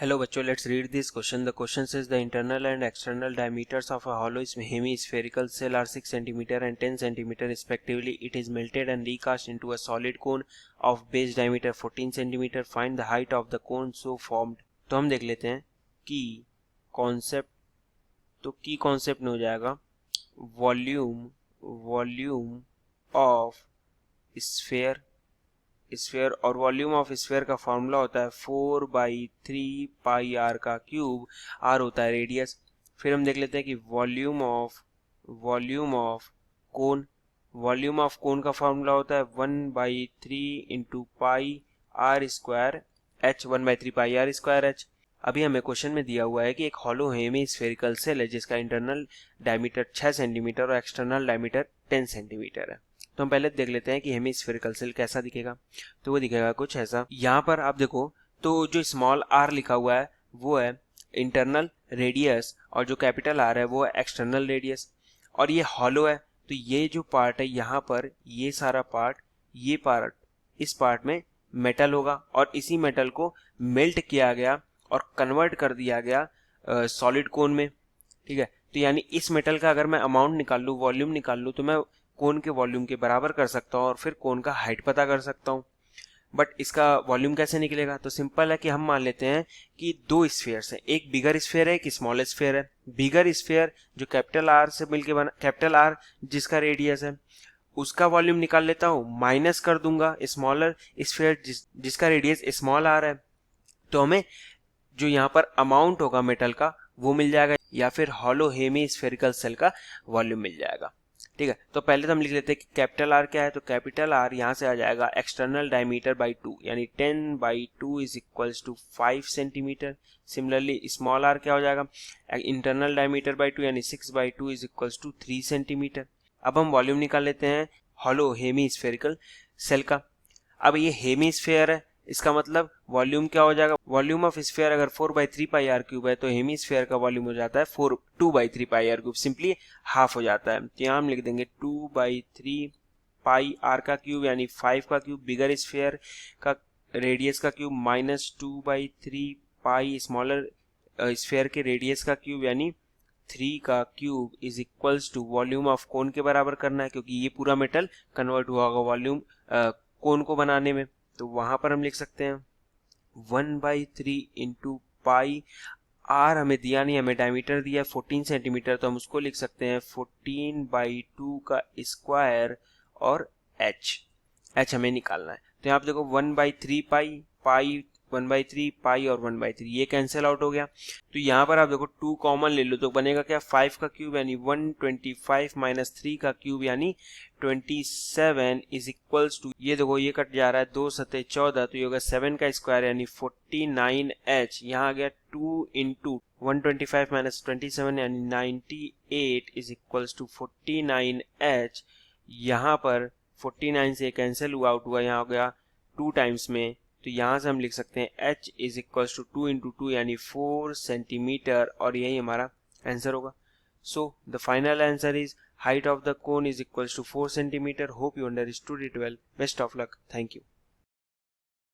Hello बच्चों, let's read this question. The question says the internal and external diameters of a hollow hemispherical cell are 6 cm and 10 cm respectively. It is melted and recast into a solid cone of base diameter 14 cm. Find the height of the cone so formed. तो हम देख लेते हैं कि concept, तो की concept में हो जाएगा वॉल्यूम ऑफ स्फेयर और वॉल्यूम ऑफ स्फेयर का फॉर्मूला होता है 4/3 का क्यूब, r होता है रेडियस। फिर हम देख लेते हैं कि वॉल्यूम ऑफ कोन का फॉर्मूला होता है 1/3 पाई r स्क्वायर h, 1/3 पाई r स्क्वायर h। अभी हमें क्वेश्चन में दिया हुआ है कि एक हॉलो हेमी सेल है जिसका इंटरनल डायमीटर 6 सेंटीमीटर और एक्सटर्नल डायमीटर 10 सेंटीमीटर है। तो हम पहले देख लेते हैं कि हेमीस्फेरिकल सेल कैसा दिखेगा। तो वो दिखेगा कुछ ऐसा। यहाँ पर आप देखो तो जो स्मॉल r लिखा हुआ है वो है इंटरनल रेडियस और जो कैपिटल R है वो है एक्सटर्नल रेडियस। और ये हॉलो है तो ये जो पार्ट है यहाँ पर, ये सारा पार्ट, ये पार्ट, इस पार्ट में मेटल होगा और इसी मेटल को मेल्ट किया गया और कन्वर्ट कर दिया गया सॉलिड कोन में। ठीक है, तो यानी इस मेटल का अगर मैं अमाउंट निकाल लूँ, वॉल्यूम निकाल लूँ, तो मैं कोन के वॉल्यूम के बराबर कर सकता हूँ और फिर कोन का हाइट पता कर सकता हूँ। बट इसका वॉल्यूम कैसे निकलेगा? तो सिंपल है कि हम मान लेते हैं कि दो स्फीयर्स हैं, एक बिगर स्फीयर है, एक स्मॉल स्फीयर है। बिगर स्फीयर जो कैपिटल R से मिलके बना, कैपिटल R जिसका रेडियस है, उसका वॉल्यूम निकाल लेता हूँ, माइनस कर दूंगा स्मॉलर स्फीयर जिसका रेडियस स्मॉल r है। तो हमें जो यहाँ पर अमाउंट होगा मेटल का वो मिल जाएगा, या फिर हॉलो हेमीस्फेरिकल सेल का वॉल्यूम मिल जाएगा। ठीक है, तो पहले तो हम लिख लेते हैं कि कैपिटल R क्या है। तो कैपिटल R यहाँ से आ जाएगा एक्सटर्नल डायमीटर बाई 2, यानी 10/2 is equals to 5 centimetre. Similarly small r क्या हो जाएगा, इंटरनल डायमीटर बाई 2 यानी 6/2 इज इक्वल्स टू 3 सेंटीमीटर। अब हम वॉल्यूम निकाल लेते हैं हॉलो हेमीस्फेरिकल सेल का। अब ये हेमीस्फेयर है, इसका मतलब वॉल्यूम क्या हो जाएगा, वॉल्यूम ऑफ स्फीयर अगर 4/3 पाई r क्यूब है तो हेमीस्फेयर का वॉल्यूम हो जाता है 2/3 पाई r क्यूब, सिंपली हाफ हो जाता है। तो यहाँ हम लिख देंगे 2/3 पाई r का क्यूब यानी 5 का क्यूब, बिगर स्फीयर का रेडियस का cube, minus 2/3 pi smaller sphere के रेडियस का क्यूब यानी 3 का cube is equals to volume of cone के बराबर करना है, क्योंकि ये पूरा मेटल कन्वर्ट हुआ होगा वॉल्यूम कोन को बनाने में। तो वहां पर हम लिख सकते हैं 1/3 पाई r हमें दिया नहीं, हमें डायमीटर दिया है 14 सेंटीमीटर, तो हम उसको लिख सकते हैं 14/2 का स्क्वायर और h हमें निकालना है। तो यहाँ पे देखो 1/3 पाई 1/3 पाई और 1/3 ये कैंसिल आउट हो गया। तो यहाँ पर आप देखो 2 कॉमन ले लो तो बनेगा क्या, 5 का क्यूब यानी 125 माइनस 3 का क्यूब यानी 27 इज इक्वल्स टू, ये देखो ये कट जा रहा है, 2 सते 14, तो ये होगा 7 का स्क्वायर यानी 49h। यहाँ आ गया 2 इंटू 125 माइनस 27 यानी 98 इज इक्वल्स टू 49h। यहाँ पर 49 से कैंसिल आउट हुआ, यहाँ हो गया 2 टाइम्स में, तो यहाँ से हम लिख सकते हैं h is equals to 2 into 2 यानी 4 सेंटीमीटर, और यही हमारा आंसर होगा। So the final answer is height of the cone is equals to 4 centimeter. Hope you understood it well. Best of luck. Thank you.